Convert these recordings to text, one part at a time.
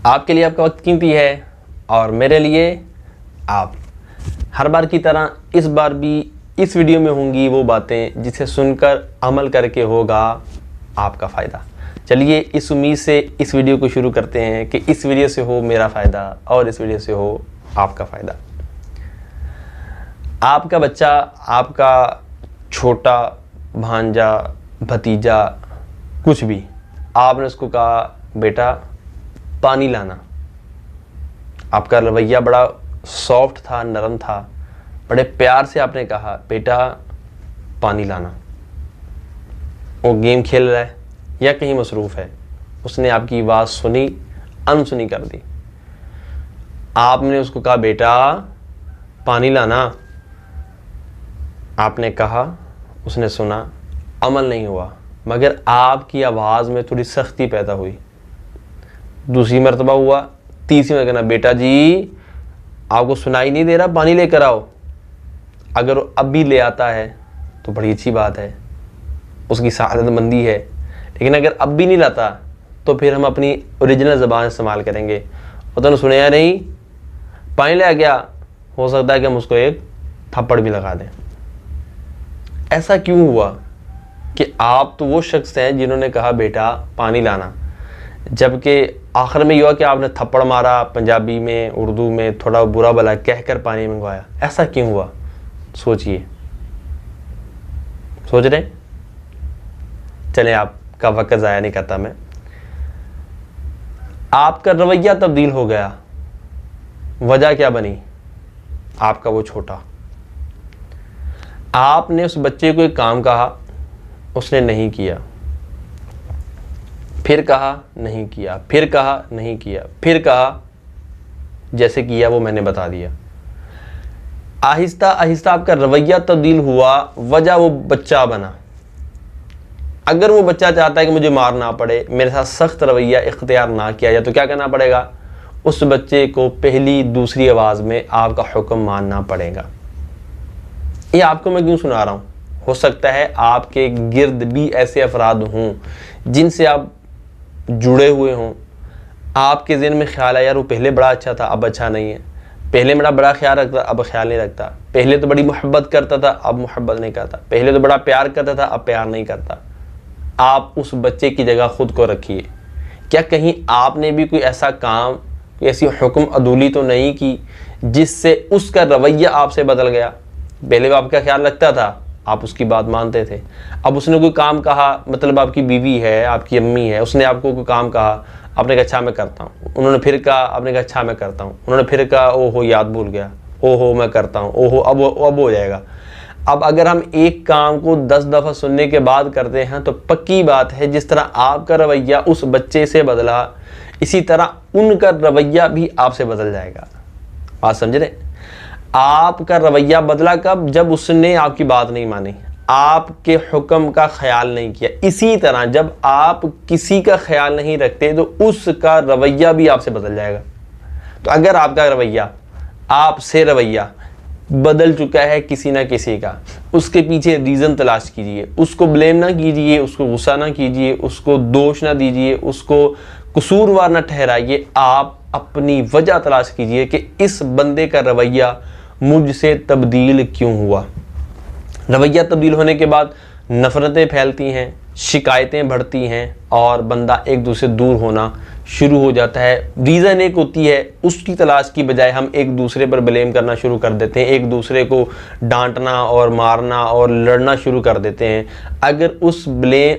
आपके लिए आपका वक्त कीमती है और मेरे लिए आप। हर बार की तरह इस बार भी इस वीडियो में होंगी वो बातें जिसे सुनकर अमल करके होगा आपका फ़ायदा। चलिए इस उम्मीद से इस वीडियो को शुरू करते हैं कि इस वीडियो से हो मेरा फ़ायदा और इस वीडियो से हो आपका फ़ायदा। आपका बच्चा, आपका छोटा भांजा, भतीजा, कुछ भी, आपने उसको कहा बेटा पानी लाना। आपका रवैया बड़ा सॉफ्ट था, नरम था, बड़े प्यार से आपने कहा बेटा पानी लाना। वो गेम खेल रहा है या कहीं मसरूफ़ है, उसने आपकी आवाज़ सुनी, अनसुनी कर दी। आपने उसको कहा बेटा पानी लाना। आपने कहा, उसने सुना, अमल नहीं हुआ, मगर आपकी आवाज़ में थोड़ी सख्ती पैदा हुई। दूसरी मरतबा हुआ, तीसरी में कहना बेटा जी आपको सुनाई नहीं दे रहा, पानी लेकर आओ। अगर वो अब भी ले आता है तो बड़ी अच्छी बात है, उसकी सआदतमंदी है। लेकिन अगर अब भी नहीं लाता तो फिर हम अपनी ओरिजिनल ज़बान इस्तेमाल करेंगे। और तो सुने या नहीं, पानी ले आ गया, हो सकता है कि हम उसको एक थप्पड़ भी लगा दें। ऐसा क्यों हुआ कि आप तो वो शख्स हैं जिन्होंने कहा बेटा पानी लाना, जबकि आखिर में ये हुआ कि आपने थप्पड़ मारा, पंजाबी में, उर्दू में थोड़ा बुरा भला कहकर पानी मंगवाया। ऐसा क्यों हुआ? सोचिए, सोच रहे? चलें, आपका वक्त ज़ाया नहीं करता मैं। आपका रवैया तब्दील हो गया, वजह क्या बनी? आपका वो छोटा, आपने उस बच्चे को एक काम कहा, उसने नहीं किया, फिर कहा नहीं किया, फिर कहा नहीं किया, फिर कहा जैसे किया वो मैंने बता दिया। आहिस्ता आहिस्ता आपका रवैया तब्दील हुआ, वजह वो बच्चा बना। अगर वो बच्चा चाहता है कि मुझे मारना पड़े, मेरे साथ सख्त रवैया इख्तियार ना किया जाए, तो क्या करना पड़ेगा? उस बच्चे को पहली दूसरी आवाज़ में आपका हुक्म मानना पड़ेगा। ये आपको मैं क्यों सुना रहा हूँ? हो सकता है आपके गिर्द भी ऐसे अफराद हों जिनसे आप जुड़े हुए हों। आपके ज़हन में ख्याल है यार वो पहले बड़ा अच्छा था, अब अच्छा नहीं है। पहले बड़ा ख्याल रखता, अब ख्याल नहीं रखता। पहले तो बड़ी मोहब्बत करता था, अब मोहब्बत नहीं करता। पहले तो बड़ा प्यार करता था, अब प्यार नहीं करता। आप उस बच्चे की जगह ख़ुद को रखिए। क्या कहीं आपने भी कोई ऐसा काम, कोई ऐसी हुक्म अदूली तो नहीं की जिससे उसका रवैया आपसे बदल गया? पहले वो आपका ख्याल रखता था, आप उसकी बात मानते थे। अब उसने कोई काम कहा, मतलब आपकी बीवी है, आपकी अम्मी है, उसने आपको कोई काम कहा, आपने कहा अच्छा मैं करता हूँ। उन्होंने फिर कहा, आपने कहा अच्छा मैं करता हूँ। उन्होंने फिर कहा ओहो याद भूल गया, ओहो मैं करता हूँ, ओहो अब हो जाएगा। अब अगर हम एक काम को 10 दफ़ा सुनने के बाद करते हैं तो पक्की बात है जिस तरह आपका रवैया उस बच्चे से बदला, इसी तरह उनका रवैया भी आपसे बदल जाएगा। बात समझ रहे? आपका रवैया बदला कब? जब उसने आपकी बात नहीं मानी, आपके हुक्म का ख्याल नहीं किया। इसी तरह जब आप किसी का ख्याल नहीं रखते तो उसका रवैया भी आपसे बदल जाएगा। तो अगर आपका रवैया, आपसे रवैया बदल चुका है किसी ना किसी का, उसके पीछे रीज़न तलाश कीजिए। उसको ब्लेम ना कीजिए, उसको गुस्सा ना कीजिए, उसको दोष ना दीजिए, उसको कसूरवार ना ठहराइए। आप अपनी वजह तलाश कीजिए कि इस बंदे का रवैया मुझसे तब्दील क्यों हुआ। रवैया तब्दील होने के बाद नफ़रतें फैलती हैं, शिकायतें बढ़ती हैं और बंदा एक दूसरे से दूर होना शुरू हो जाता है। रीज़न एक होती है, उसकी तलाश की बजाय हम एक दूसरे पर ब्लेम करना शुरू कर देते हैं, एक दूसरे को डांटना और मारना और लड़ना शुरू कर देते हैं। अगर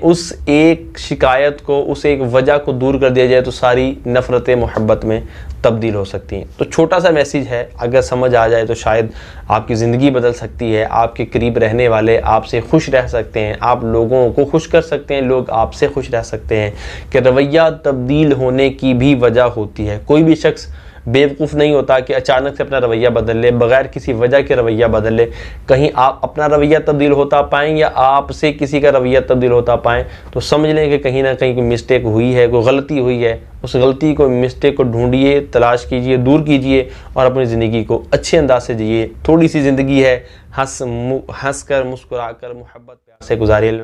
उस एक शिकायत को, उस एक वजह को दूर कर दिया जाए तो सारी नफ़रतें मोहब्बत में तब्दील हो सकती हैं। तो छोटा सा मैसेज है, अगर समझ आ जाए तो शायद आपकी ज़िंदगी बदल सकती है। आपके करीब रहने वाले आपसे खुश रह सकते हैं, आप लोगों को खुश कर सकते हैं, लोग आपसे खुश रह सकते हैं। कि रवैया तब्दील होने की भी वजह होती है। कोई भी शख्स बेवकूफ़ नहीं होता कि अचानक से अपना रवैया बदल ले, बग़ैर किसी वजह के रवैया बदल ले। कहीं आप अपना रवैया तब्दील होता पाएँ या आपसे किसी का रवैया तब्दील होता पाएँ तो समझ लें कि कहीं ना कहीं कोई मिस्टेक हुई है, कोई गलती हुई है। उस गलती को, मिस्टेक को ढूंढिए, तलाश कीजिए, दूर कीजिए और अपनी ज़िंदगी को अच्छे अंदाज से जिए। थोड़ी सी ज़िंदगी है, हंस कर, मुस्कुरा कर, मोहब्बत प्यार से गुजारिए।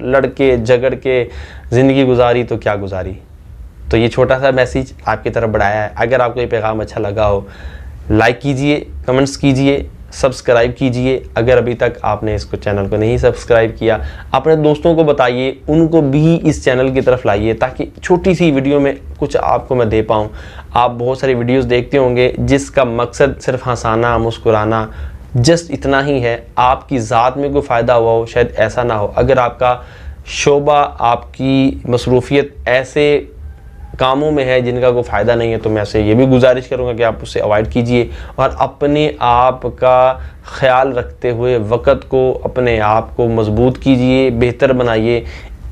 लड़के झगड़ के ज़िंदगी गुजारी तो क्या गुजारी। तो ये छोटा सा मैसेज आपकी तरफ बढ़ाया है। अगर आपको ये पैगाम अच्छा लगा हो, लाइक कीजिए, कमेंट्स कीजिए, सब्सक्राइब कीजिए। अगर अभी तक आपने इसको चैनल को नहीं सब्सक्राइब किया, अपने दोस्तों को बताइए, उनको भी इस चैनल की तरफ लाइए, ताकि छोटी सी वीडियो में कुछ आपको मैं दे पाऊँ। आप बहुत सारी वीडियोस देखते होंगे जिसका मकसद सिर्फ हंसाना, मुस्कुराना, जस्ट इतना ही है। आपकी ज़ात में कोई फ़ायदा हुआ हो, शायद ऐसा ना हो। अगर आपका शोबा, आपकी मसरूफियत ऐसे कामों में है जिनका कोई फ़ायदा नहीं है, तो मैं आपसे ये भी गुजारिश करूँगा कि आप उससे अवॉइड कीजिए और अपने आप का ख्याल रखते हुए वक़्त को, अपने आप को मजबूत कीजिए, बेहतर बनाइए।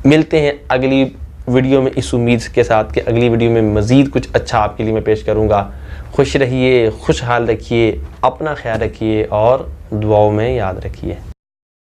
मिलते हैं अगली वीडियो में इस उम्मीद के साथ कि अगली वीडियो में मज़ीद कुछ अच्छा आपके लिए मैं पेश करूँगा। खुश रहिए, खुशहाल रखिए, अपना ख्याल रखिए और दुआओं में याद रखिए।